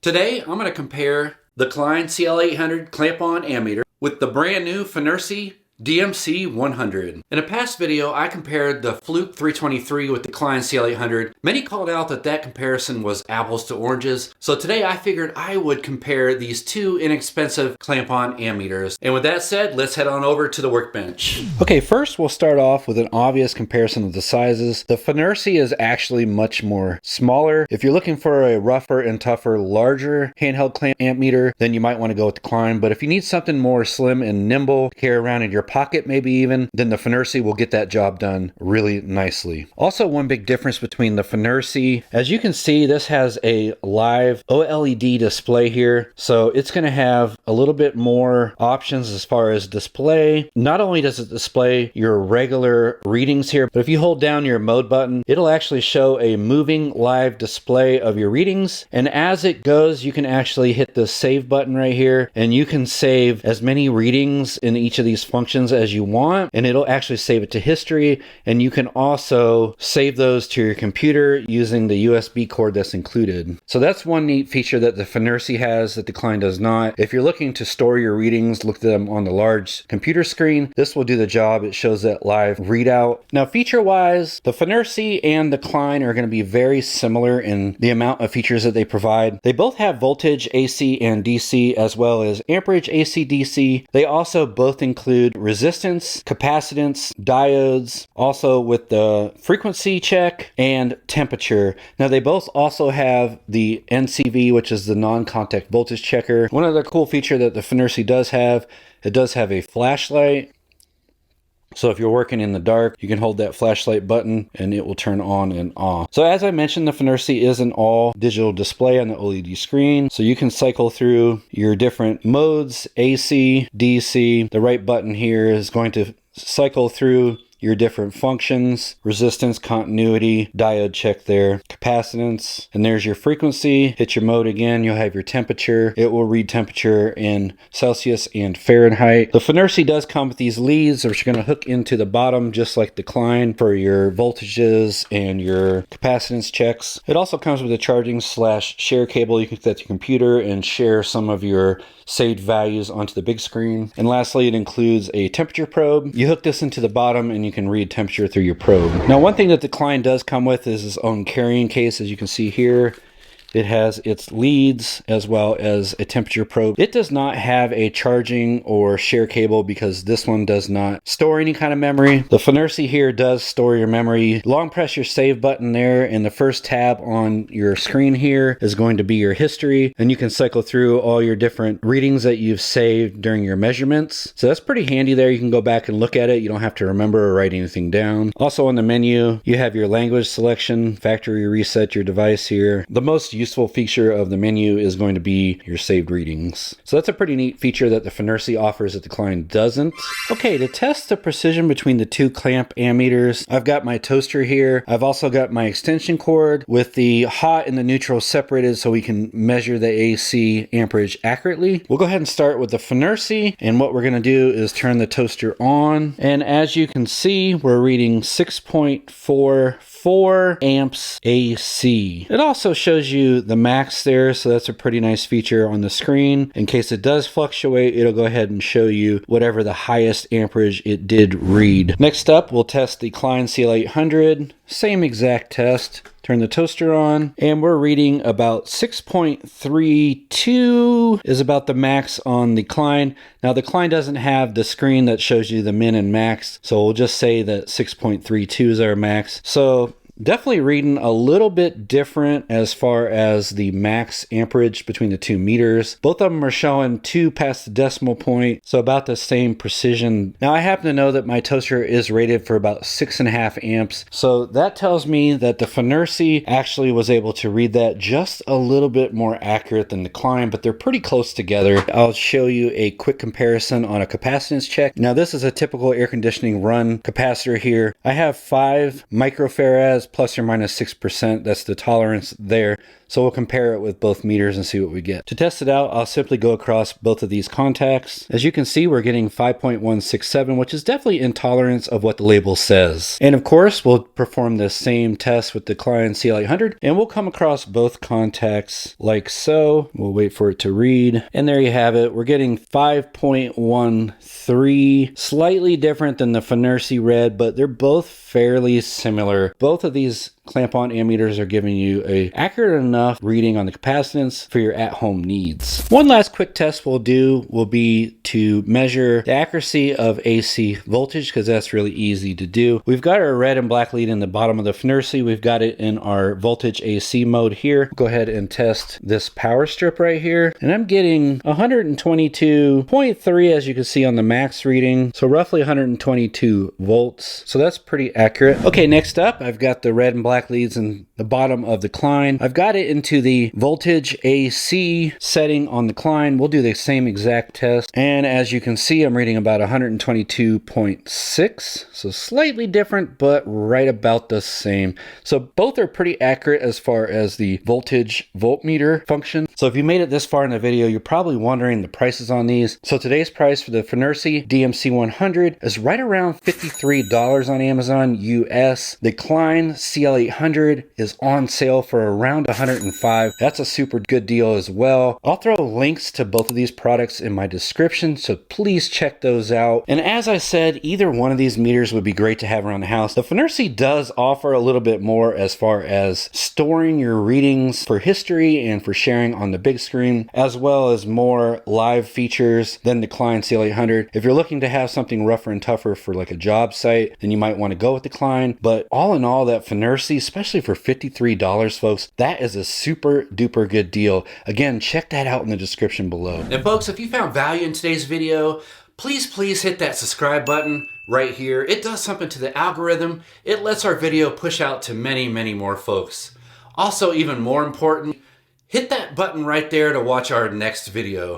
Today, I'm going to compare the Klein CL800 clamp-on ammeter with the brand new FNIRSI DMC100. In a past video, I compared the Fluke 323 with the Klein CL800. Many called out that that comparison was apples to oranges. So today I figured I would compare these two inexpensive clamp-on ammeters. And with that said, let's head on over to the workbench. Okay, first we'll start off with an obvious comparison of the sizes. The FNIRSI is actually much more smaller. If you're looking for a rougher and tougher, larger handheld clamp ammeter, then you might want to go with the Klein. But if you need something more slim and nimble, carry around in your pocket maybe even, then the FNIRSI will get that job done really nicely. Also, one big difference between the FNIRSI, as you can see, this has a live OLED display here, so it's going to have a little bit more options as far as display. Not only does it display your regular readings here, but if you hold down your mode button, it'll actually show a moving live display of your readings, and as it goes, you can actually hit the save button right here, and you can save as many readings in each of these functions as you want, and it'll actually save it to history. And you can also save those to your computer using the USB cord that's included. So that's one neat feature that the FNIRSI has that the Klein does not. If you're looking to store your readings, look at them on the large computer screen, this will do the job. It shows that live readout. Now, feature wise, the FNIRSI and the Klein are going to be very similar in the amount of features that they provide. They both have voltage AC and DC, as well as amperage AC DC. They also both include resistance, capacitance, diodes, also with the frequency check and temperature. Now they both also have the NCV, which is the non-contact voltage checker. One other cool feature that the FNIRSI does have, it does have a flashlight. So if you're working in the dark, you can hold that flashlight button and it will turn on and off. So as I mentioned, the FNIRSI is an all digital display on the OLED screen. So you can cycle through your different modes, AC, DC. The right button here is going to cycle through your different functions, resistance, continuity, diode check there, capacitance, and there's your frequency. Hit your mode again, you'll have your temperature. It will read temperature in Celsius and Fahrenheit. The FNIRSI does come with these leads, which are going to hook into the bottom just like the Klein for your voltages and your capacitance checks. It also comes with a charging / share cable. You can connect to your computer and share some of your saved values onto the big screen. And lastly, it includes a temperature probe. You hook this into the bottom and you can read temperature through your probe. Now, one thing that the Klein does come with is its own carrying case. As you can see here, it has its leads as well as a temperature probe. It does not have a charging or share cable because this one does not store any kind of memory. The FNIRSI here does store your memory. Long press your save button there, and the first tab on your screen here is going to be your history, and you can cycle through all your different readings that you've saved during your measurements. So that's pretty handy there. You can go back and look at it. You don't have to remember or write anything down. Also on the menu, you have your language selection, factory reset your device here. The most useful feature of the menu is going to be your saved readings. So that's a pretty neat feature that the FNIRSI offers that the Klein doesn't. Okay, to test the precision between the two clamp ammeters, I've got my toaster here. I've also got my extension cord with the hot and the neutral separated so we can measure the AC amperage accurately. We'll go ahead and start with the FNIRSI, and what we're going to do is turn the toaster on, and as you can see, we're reading 6.44 amps AC. It also shows you the max there, so that's a pretty nice feature on the screen. In case it does fluctuate, it'll go ahead and show you whatever the highest amperage it did read. Next up, we'll test the Klein CL800. Same exact test. Turn the toaster on, and we're reading about 6.32 is about the max on the Klein. Now the Klein doesn't have the screen that shows you the min and max, so we'll just say that 6.32 is our max. So definitely reading a little bit different as far as the max amperage between the two meters. Both of them are showing 2 past the decimal point, so about the same precision. Now I happen to know that my toaster is rated for about 6.5 amps, so that tells me that the FNIRSI actually was able to read that just a little bit more accurate than the Klein, but they're pretty close together. I'll show you a quick comparison on a capacitance check. Now this is a typical air conditioning run capacitor here. I have 5 microfarads says plus or minus 6%. That's the tolerance there. So we'll compare it with both meters and see what we get. To test it out, I'll simply go across both of these contacts. As you can see, we're getting 5.167, which is definitely in tolerance of what the label says. And of course, we'll perform the same test with the Klein CL800, and we'll come across both contacts like so. We'll wait for it to read. And there you have it. We're getting 5.13, slightly different than the FNIRSI read, but they're both fairly similar. Both of these clamp-on ammeters are giving you a accurate enough reading on the capacitance for your at-home needs. One last quick test we'll do will be to measure the accuracy of AC voltage, because that's really easy to do. We've got our red and black lead in the bottom of the FNIRSI. We've got it in our voltage AC mode here. Go ahead and test this power strip right here, and I'm getting 122.3 as you can see on the max reading, so roughly 122 volts. So that's pretty accurate. Okay, next up, I've got the red and black leads in the bottom of the Klein. I've got it into the voltage AC setting on the Klein. We'll do the same exact test, and as you can see, I'm reading about 122.6, so slightly different, but right about the same. So both are pretty accurate as far as the voltage voltmeter function. So if you made it this far in the video, you're probably wondering the prices on these. So today's price for the FNIRSI DMC100 is right around $53 on Amazon US. The Klein CL800 is on sale for around $105. That's a super good deal as well. I'll throw links to both of these products in my description, so please check those out. And as I said, either one of these meters would be great to have around the house. The FNIRSI does offer a little bit more as far as storing your readings for history and for sharing on the big screen, as well as more live features than the Klein CL800. If you're looking to have something rougher and tougher for like a job site, then you might want to go with the Klein. But all in all, that FNIRSI, especially for $53, folks, that is a super duper good deal. Again, check that out in the description below. And folks, if you found value in today's video, please hit that subscribe button right here. It does something to the algorithm. It lets our video push out to many more folks. Also, even more important, hit that button right there to watch our next video.